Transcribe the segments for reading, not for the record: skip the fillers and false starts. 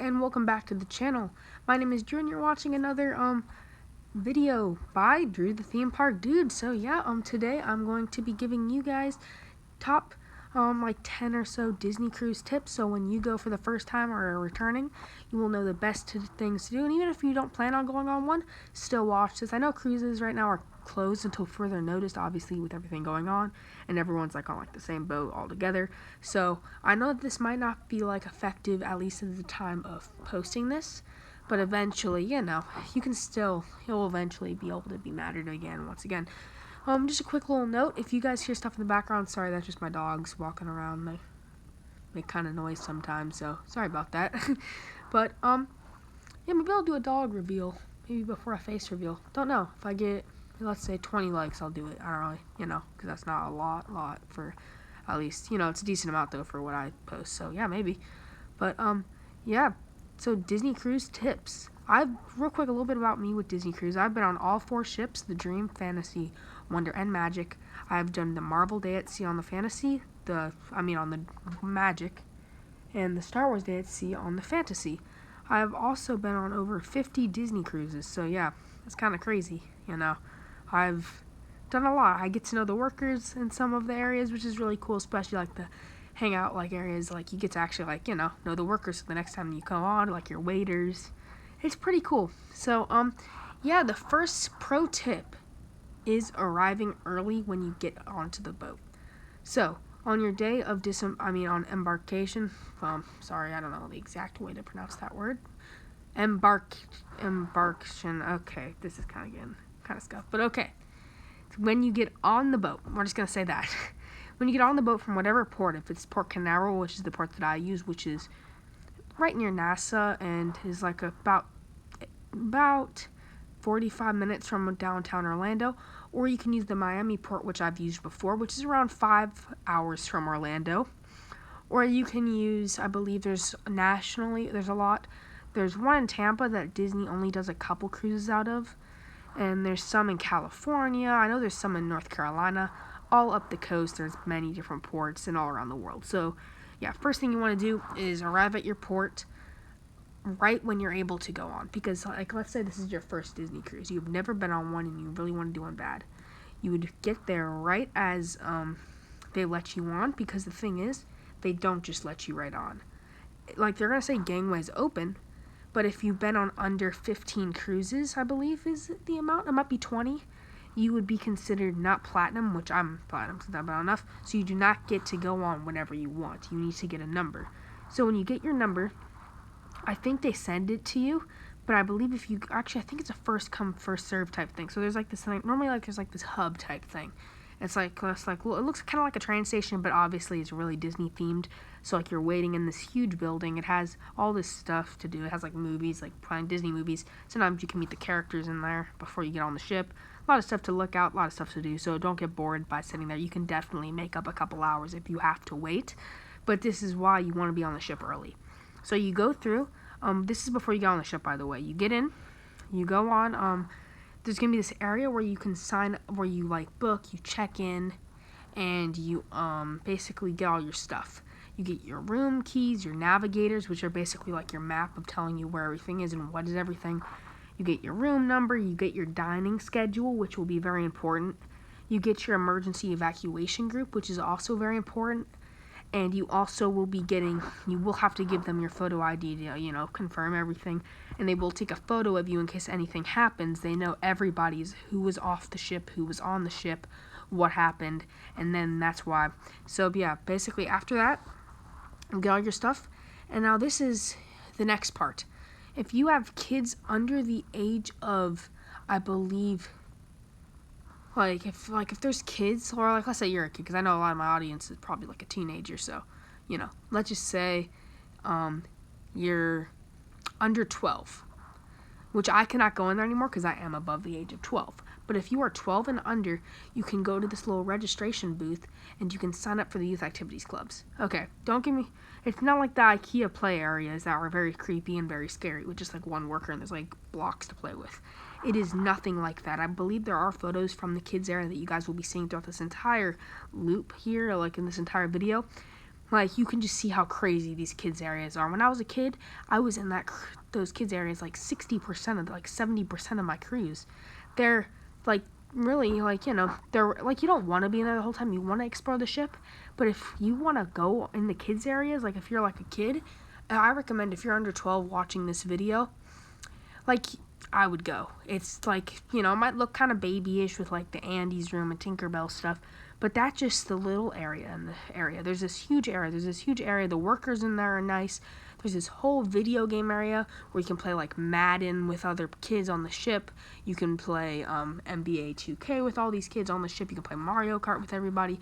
and welcome back to the channel. My name is Drew and you're watching another video by Drew the Theme Park Dude. So yeah, today I'm going to be giving you guys top like 10 or so Disney cruise tips, so when you go for the first time or are returning, you will know the best things to do. And even if you don't plan on going on one, still watch this. I know cruises right now are closed until further notice, obviously, with everything going on, and everyone's like on like the same boat all together. So I know that this might not be like effective, at least at the time of posting this, but eventually, you can still, you'll eventually be able to be mattered again once again. Just a quick little note, if you guys hear stuff in the background, sorry, that's just my dogs walking around. They make kind of noise sometimes, so sorry about that. But, yeah, maybe I'll do a dog reveal, maybe before a face reveal. Don't know, if I get, let's say 20 likes, I'll do it. I don't really, because that's not a lot for, at least, it's a decent amount, though, for what I post, so yeah, maybe. But, yeah, so Disney cruise tips. Real quick, a little bit about me with Disney Cruise. I've been on all 4 ships, the Dream, Fantasy, Wonder, and Magic. I've done the Marvel Day at Sea on the Fantasy, on the Magic, and the Star Wars Day at Sea on the Fantasy. I've also been on over 50 Disney cruises, so yeah, it's kind of crazy, I've done a lot. I get to know the workers in some of the areas, which is really cool, especially like the hangout like areas, like you get to actually like, know the workers, so the next time you come on, like your waiters. It's pretty cool. So, yeah, the first pro tip is arriving early when you get onto the boat. So, on your day of on embarkation, sorry, I don't know the exact way to pronounce that word. Embarkation, okay, this is kind of scuffed, but okay. When you get on the boat, we're just going to say that. When you get on the boat from whatever port, if it's Port Canaveral, which is the port that I use, which is right near NASA and is like about 45 minutes from downtown Orlando, or you can use the Miami port, which I've used before, which is around 5 hours from Orlando. Or you can use, I believe there's a lot. There's one in Tampa that Disney only does a couple cruises out of, and there's some in California. I know there's some in North Carolina. All up the coast, there's many different ports and all around the world. So yeah, first thing you want to do is arrive at your port right when you're able to go on. Because, like, let's say this is your first Disney cruise. You've never been on one and you really want to do one bad. You would get there right as they let you on, because the thing is, they don't just let you right on. Like, they're going to say gangways open, but if you've been on under 15 cruises, I believe is the amount, it might be 20, you would be considered not platinum, which I'm platinum, so that's about enough. So you do not get to go on whenever you want. You need to get a number. So when you get your number, I think they send it to you, but I believe I think it's a first come, first serve type thing. So there's like this thing, normally like there's like this hub type thing. It looks kind of like a train station, but obviously it's really Disney themed. So like you're waiting in this huge building. It has all this stuff to do. It has like movies, like playing Disney movies. Sometimes you can meet the characters in there before you get on the ship. A lot of stuff to look out, a lot of stuff to do. So don't get bored by sitting there. You can definitely make up a couple hours if you have to wait. But this is why you want to be on the ship early. So you go through. This is before you get on the ship, by the way. You get in, you go on. There's gonna be this area where you can sign, where you like book, you check in, and you basically get all your stuff. You get your room keys, your navigators, which are basically like your map of telling you where everything is and what is everything. You get your room number, you get your dining schedule, which will be very important. You get your emergency evacuation group, which is also very important. And you also will have to give them your photo ID to, confirm everything. And they will take a photo of you in case anything happens. They know everybody's who was off the ship, who was on the ship, what happened, and then that's why. So yeah, basically after that, you get all your stuff. And now this is the next part. If you have kids under the age of, I believe, if there's kids, or like let's say you're a kid, because I know a lot of my audience is probably like a teenager, so let's just say you're under 12, which I cannot go in there anymore because I am above the age of 12. But if you are 12 and under, you can go to this little registration booth and you can sign up for the youth activities clubs. Okay, it's not like the IKEA play areas that are very creepy and very scary with just like one worker and there's like blocks to play with. It is nothing like that. I believe there are photos from the kids area that you guys will be seeing throughout this entire loop here, like in this entire video. Like, you can just see how crazy these kids areas are. When I was a kid, I was in those kids areas like 60% of, like 70% of my cruise. They're like really like, they're like, you don't want to be in there the whole time. You want to explore the ship, but if you want to go in the kids areas, like if you're like a kid, I recommend, if you're under 12 watching this video, like, I would go. It's like, it might look kind of babyish with like the Andy's room and Tinkerbell stuff, but that's just the little area in the area. There's this huge area. The workers in there are nice. There's this whole video game area where you can play like Madden with other kids on the ship. You can play NBA 2K with all these kids on the ship. You can play Mario Kart with everybody.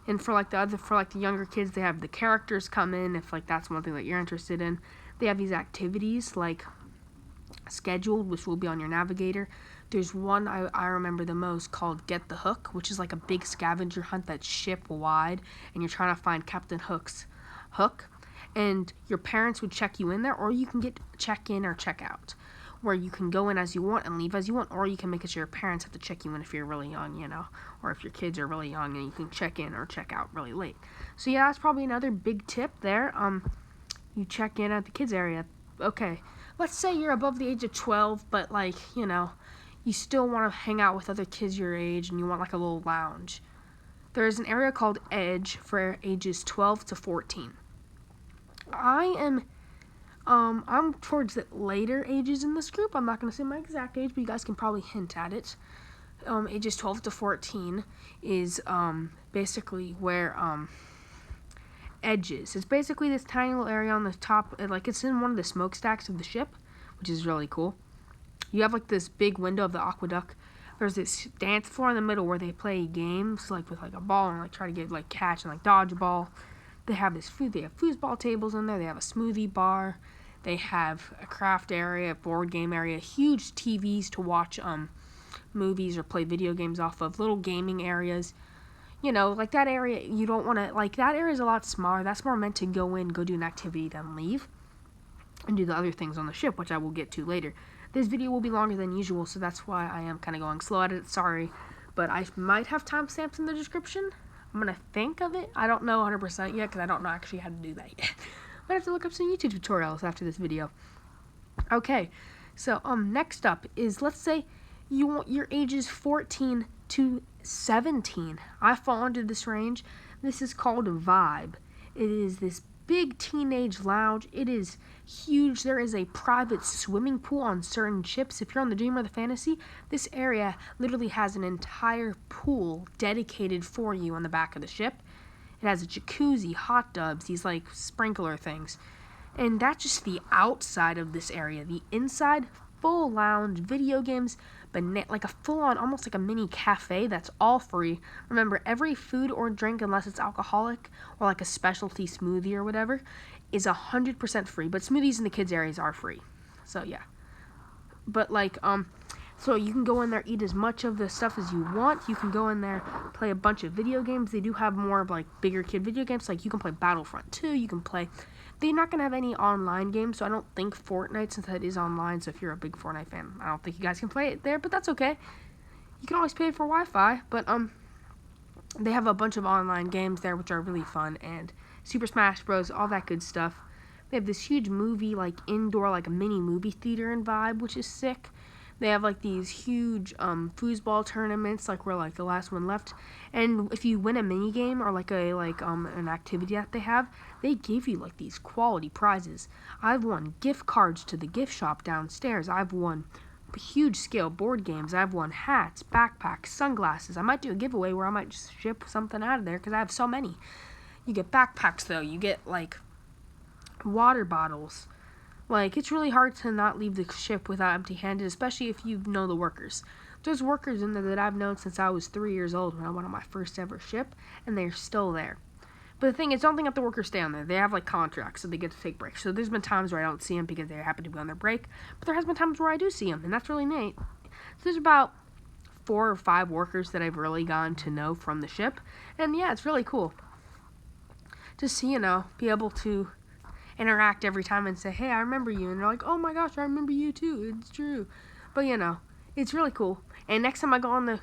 And for the younger kids, they have the characters come in if like that's one thing that you're interested in. They have these activities like scheduled, which will be on your navigator. There's one I remember the most called Get the Hook, which is like a big scavenger hunt that's ship wide, and you're trying to find Captain Hook's hook. And your parents would check you in there, or you can get check in or check out, where you can go in as you want and leave as you want, or you can make it so your parents have to check you in if you're really young, or if your kids are really young and you can check in or check out really late. So yeah, that's probably another big tip there. You check in at the kids area. Okay, let's say you're above the age of 12, but like, you still want to hang out with other kids your age and you want like a little lounge. There's an area called Edge for ages 12 to 14. I'm towards the later ages in this group. I'm not going to say my exact age, but you guys can probably hint at it. Ages 12 to 14 is basically where Edge is. It's basically this tiny little area on the top, like it's in one of the smokestacks of the ship, which is really cool. You have like this big window of the aqueduct. There's this dance floor in the middle where they play games like with like a ball and like try to get like catch and like dodge a ball. They have foosball tables in there. They have a smoothie bar. They have a craft area, a board game area, huge TVs to watch movies or play video games off of, little gaming areas. Like that area, you don't want to, like that area is a lot smaller. That's more meant to go do an activity, then leave and do the other things on the ship, which I will get to later. This video will be longer than usual, so that's why I am kind of going slow at it. Sorry, but I might have timestamps in the description. I'm going to think of it. I don't know 100% yet because I don't know actually how to do that yet. I have to look up some YouTube tutorials after this video. Okay, so next up is, let's say you want your ages 14 to 17. I fall into this range. This is called a Vibe. It is this big teenage lounge. It is huge. There is a private swimming pool on certain ships. If you're on the Dream or the Fantasy, this area literally has an entire pool dedicated for you on the back of the ship. It has a jacuzzi, hot tubs, these like sprinkler things. And that's just the outside of this area. The inside, full lounge, video games, but like a full-on, almost like a mini cafe that's all free. Remember, every food or drink, unless it's alcoholic or like a specialty smoothie or whatever, is 100% free. But smoothies in the kids' areas are free. So yeah. But like, so you can go in there, eat as much of the stuff as you want. You can go in there, play a bunch of video games. They do have more of like bigger kid video games. Like you can play Battlefront 2. You can play. They're not going to have any online games, so I don't think Fortnite, since that is online, so if you're a big Fortnite fan, I don't think you guys can play it there, but that's okay. You can always pay for Wi-Fi, but they have a bunch of online games there, which are really fun, and Super Smash Bros., all that good stuff. They have this huge movie, like indoor, like a mini movie theater and Vibe, which is sick. They have like these huge foosball tournaments, like we're like the last one left. And if you win a mini game or like an activity that they have, they give you like these quality prizes. I've won gift cards to the gift shop downstairs. I've won huge scale board games. I've won hats, backpacks, sunglasses. I might do a giveaway where I might just ship something out of there because I have so many. You get backpacks though. You get like water bottles. Like, it's really hard to not leave the ship without empty-handed, especially if you know the workers. There's workers in there that I've known since I was 3 years old when I went on my first ever ship, and they're still there. But the thing is, don't think that the workers stay on there. They have, like, contracts, so they get to take breaks. So there's been times where I don't see them because they happen to be on their break, but there has been times where I do see them, and that's really neat. So there's about 4 or 5 workers that I've really gotten to know from the ship, and yeah, it's really cool. Just to, be able to interact every time and say, hey, I remember you, and they're like, oh my gosh, I remember you too, it's true. But it's really cool. And next time I go on the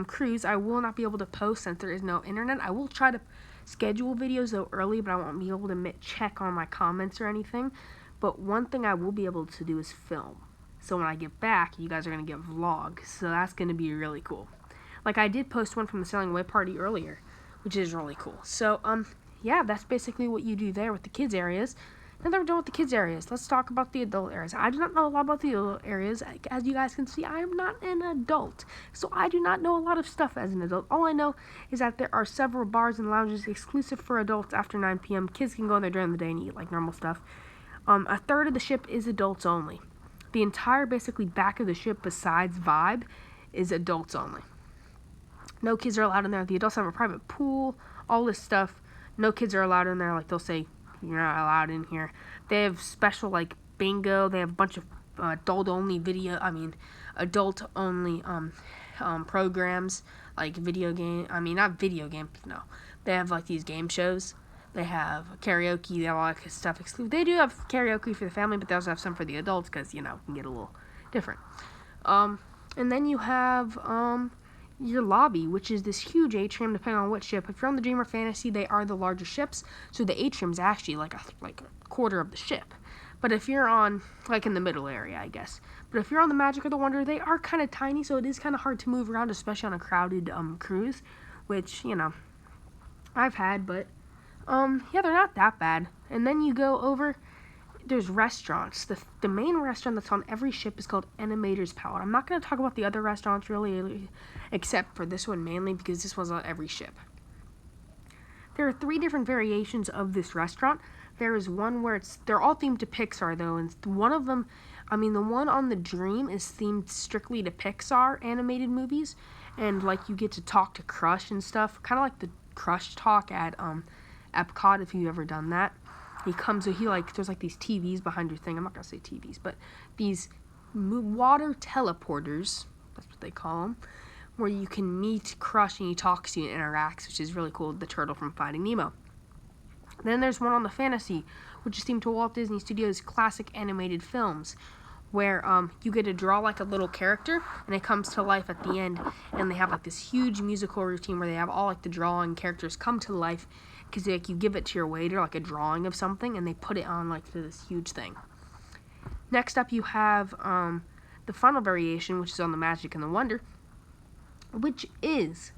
cruise, I will not be able to post since there is no internet. I will try to schedule videos though early, but I won't be able to check on my comments or anything. But one thing I will be able to do is film. So when I get back, you guys are going to get vlogs. So that's going to be really cool. Like I did post one from the sailing away party earlier, which is really cool. So, yeah, that's basically what you do there with the kids areas. Now that we're done with the kids areas, let's talk about the adult areas. I do not know a lot about the adult areas. As you guys can see, I am not an adult. So I do not know a lot of stuff as an adult. All I know is that there are several bars and lounges exclusive for adults after 9 p.m. Kids can go there during the day and eat like normal stuff. A third of the ship is adults only. The entire basically back of the ship besides Vibe is adults only. No kids are allowed in there. The adults have a private pool, all this stuff. No kids are allowed in there. Like they'll say, you're not allowed in here. They have special like bingo. They have a bunch of adult only programs like video game. Not video games. No, they have like these game shows. They have karaoke. They have all that stuff exclusive. They do have karaoke for the family, but they also have some for the adults because it can get a little different. And then you have your lobby, which is this huge atrium, depending on which ship. If you're on the Dream or Fantasy, they are the larger ships, so the atrium is actually like a quarter of the ship. But if you're on, like in the middle area, I guess. But if you're on the Magic or the Wonder, they are kind of tiny, so it is kind of hard to move around, especially on a crowded cruise, which, I've had, but, yeah, they're not that bad. And then you go over, there's restaurants. The main restaurant that's on every ship is called Animator's Palette. I'm not going to talk about the other restaurants really, except for this one mainly because this one's on every ship. There are 3 different variations of this restaurant. There is one where they're all themed to Pixar though, and one of them, the one on the Dream is themed strictly to Pixar animated movies, and like you get to talk to Crush and stuff, kind of like the Crush talk at Epcot if you've ever done that. There's like these TVs behind your thing. I'm not going to say TVs, but these water teleporters, that's what they call them, where you can meet Crush and he talks to you and interacts, which is really cool, the turtle from Finding Nemo. Then there's one on the Fantasy, which is themed to Walt Disney Studios' classic animated films, where you get to draw like a little character, and it comes to life at the end, and they have like this huge musical routine where they have all like the drawing characters come to life, because like you give it to your waiter, like a drawing of something, and they put it on like this huge thing. Next up you have the final variation, which is on the Magic and the Wonder, which is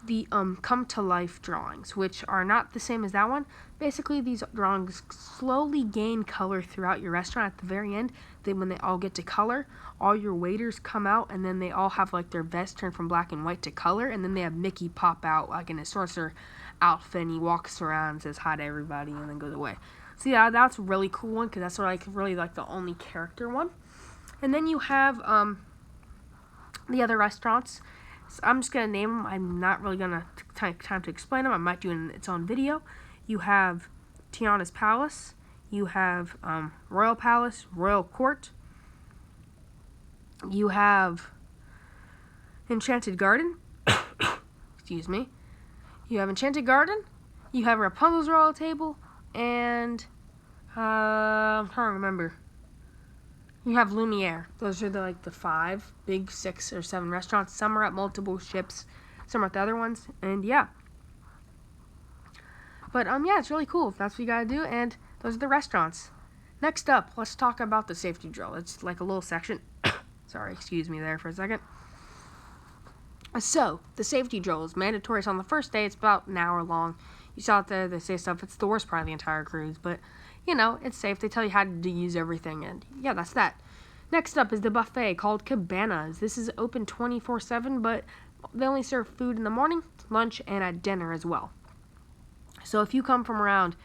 the come to life drawings, which are not the same as that one. Basically, these drawings slowly gain color throughout your restaurant. At the very end, when they all get to color, all your waiters come out, and then they all have like their vest turned from black and white to color, and then they have Mickey pop out like in a sorcerer outfit, and he walks around and says hi to everybody and then goes away. So yeah, that's a really cool one because that's really like the only character one. And then you have the other restaurants. So I'm just going to name them. I'm not really going to take time to explain them. I might do it in its own video. You have Tiana's Palace. You have Royal Palace, Royal Court. You have Enchanted Garden. Excuse me. You have Enchanted Garden. You have Rapunzel's Royal Table. And I'm trying to remember. You have Lumiere. Those are the 5 big 6 or 7 restaurants. Some are at multiple ships. Some are at the other ones. And yeah. But yeah, it's really cool. That's what you gotta do. And those are the restaurants. Next up, let's talk about the safety drill. It's like a little section. Sorry, excuse me there for a second. So, the safety drill is mandatory. It's on the first day. It's about an hour long. You saw it there. They say stuff. It's the worst part of the entire cruise. But, it's safe. They tell you how to use everything. And, yeah, that's that. Next up is the buffet called Cabanas. This is open 24/7, but they only serve food in the morning, lunch, and at dinner as well. So, if you come from around,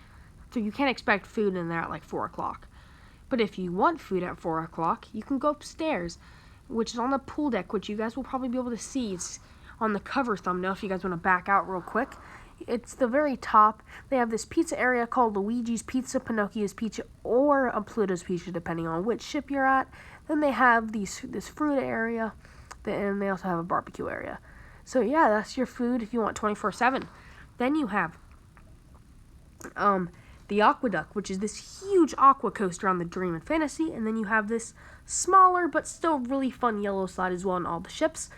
you can't expect food in there at like 4 o'clock. But if you want food at 4 o'clock, you can go upstairs, which is on the pool deck, which you guys will probably be able to see. It's on the cover thumbnail if you guys want to back out real quick. It's the very top. They have this pizza area called Luigi's Pizza, Pinocchio's Pizza, or Pluto's Pizza, depending on which ship you're at. Then they have this fruit area, and they also have a barbecue area. So yeah, that's your food if you want 24/7. Then you have the Aqueduct, which is this huge aqua coaster on the Dream and Fantasy, and then you have this smaller but still really fun yellow slide as well on all the ships.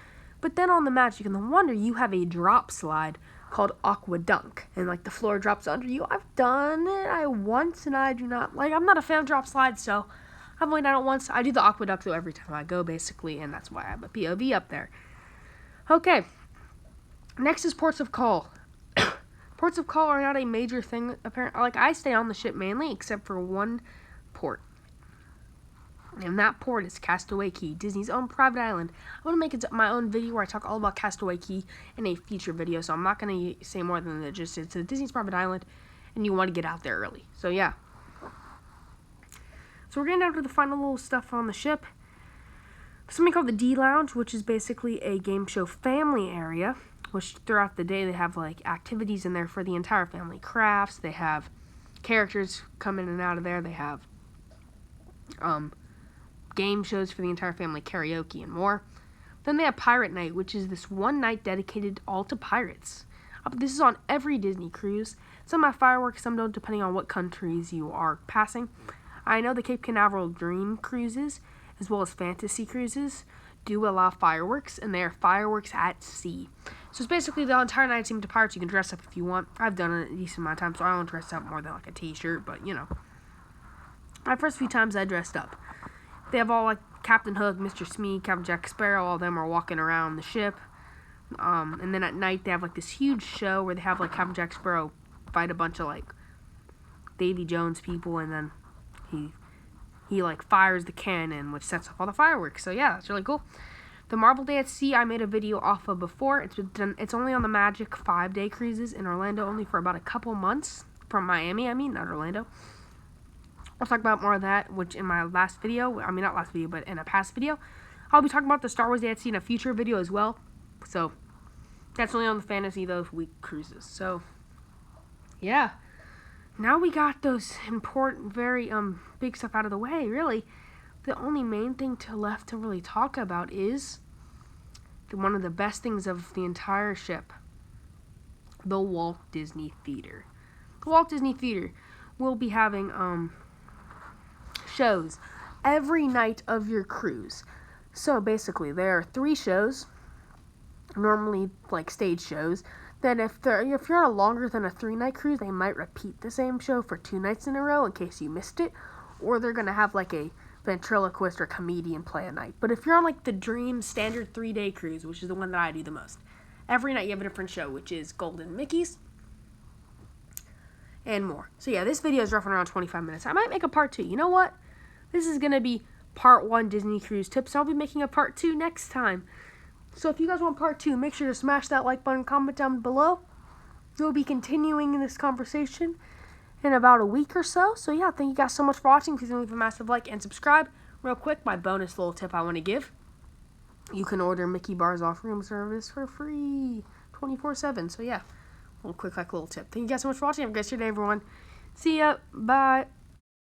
But then on the Magic and the Wonder, you have a drop slide, called Aqua Dunk, and like the floor drops under you. I've done it once, and I do not like. I'm not a fan of drop slides, so I've only done it once. I do the Aqua Dunk though every time I go, basically, and that's why I have a POV up there. Okay, next is ports of call. Ports of call are not a major thing, apparently. Like, I stay on the ship mainly, except for one port. And that port is Castaway Cay, Disney's own private island. I'm going to make it my own video where I talk all about Castaway Cay in a future video, so I'm not going to say more than that. Just it's a Disney's private island, and you want to get out there early. So, yeah. So, we're getting down to the final little stuff on the ship. Something called the D Lounge, which is basically a game show family area, which throughout the day they have like activities in there for the entire family. Crafts, they have characters come in and out of there, they have game shows for the entire family, karaoke and more. Then they have Pirate Night, which is this one night dedicated all to pirates. This is on every Disney cruise. Some have fireworks, some don't, depending on what countries you are passing. I know the Cape Canaveral Dream cruises, as well as fantasy cruises, do allow fireworks, and they are fireworks at sea. So it's basically the entire night themed to pirates. You can dress up if you want. I've done it a decent amount of times, so I don't dress up more than like a t-shirt, but you know. My first few times I dressed up. They have all like Captain Hook, Mr. Smee, Captain Jack Sparrow, all of them are walking around the ship. And then at night they have like this huge show where they have like Captain Jack Sparrow fight a bunch of like Davy Jones people, and then he like fires the cannon, which sets off all the fireworks. So yeah, that's really cool. The Marvel Day at Sea, I made a video off of before. It's only on the Magic 5-day cruises in Orlando, only for about a couple months. From Miami, I mean, not Orlando. I'll talk about more of that, which in my last video, I mean, not last video, but in a past video. I'll be talking about the Star Wars Day at Sea in a future video as well. So, that's only on the Fantasy those week cruises. So, yeah. Now we got those important, very big stuff out of the way, really. The only main thing left to really talk about is one of the best things of the entire ship, the Walt Disney Theater. The Walt Disney Theater will be having shows every night of your cruise. So basically, there are 3 shows, normally like stage shows. Then if you're on a longer than a 3-night cruise, they might repeat the same show for 2 nights in a row in case you missed it, or they're gonna have like a ventriloquist or comedian play a night. But if you're on like the Dream standard 3-day cruise, which is the one that I do the most, every night you have a different show, which is Golden Mickey's and more. So yeah, this video is roughly around 25 minutes. I might make a part 2. You know what? This is gonna be part 1 Disney cruise tips. I'll be making a part 2 next time. So if you guys want part 2, make sure to smash that like button, comment down below. We'll be continuing this conversation in about a week or so. So yeah, thank you guys so much for watching. Please leave a massive like and subscribe. Real quick, my bonus little tip I want to give. You can order Mickey bars off room service for free 24/7. So yeah, little tip. Thank you guys so much for watching. Have a great day, everyone. See ya. Bye.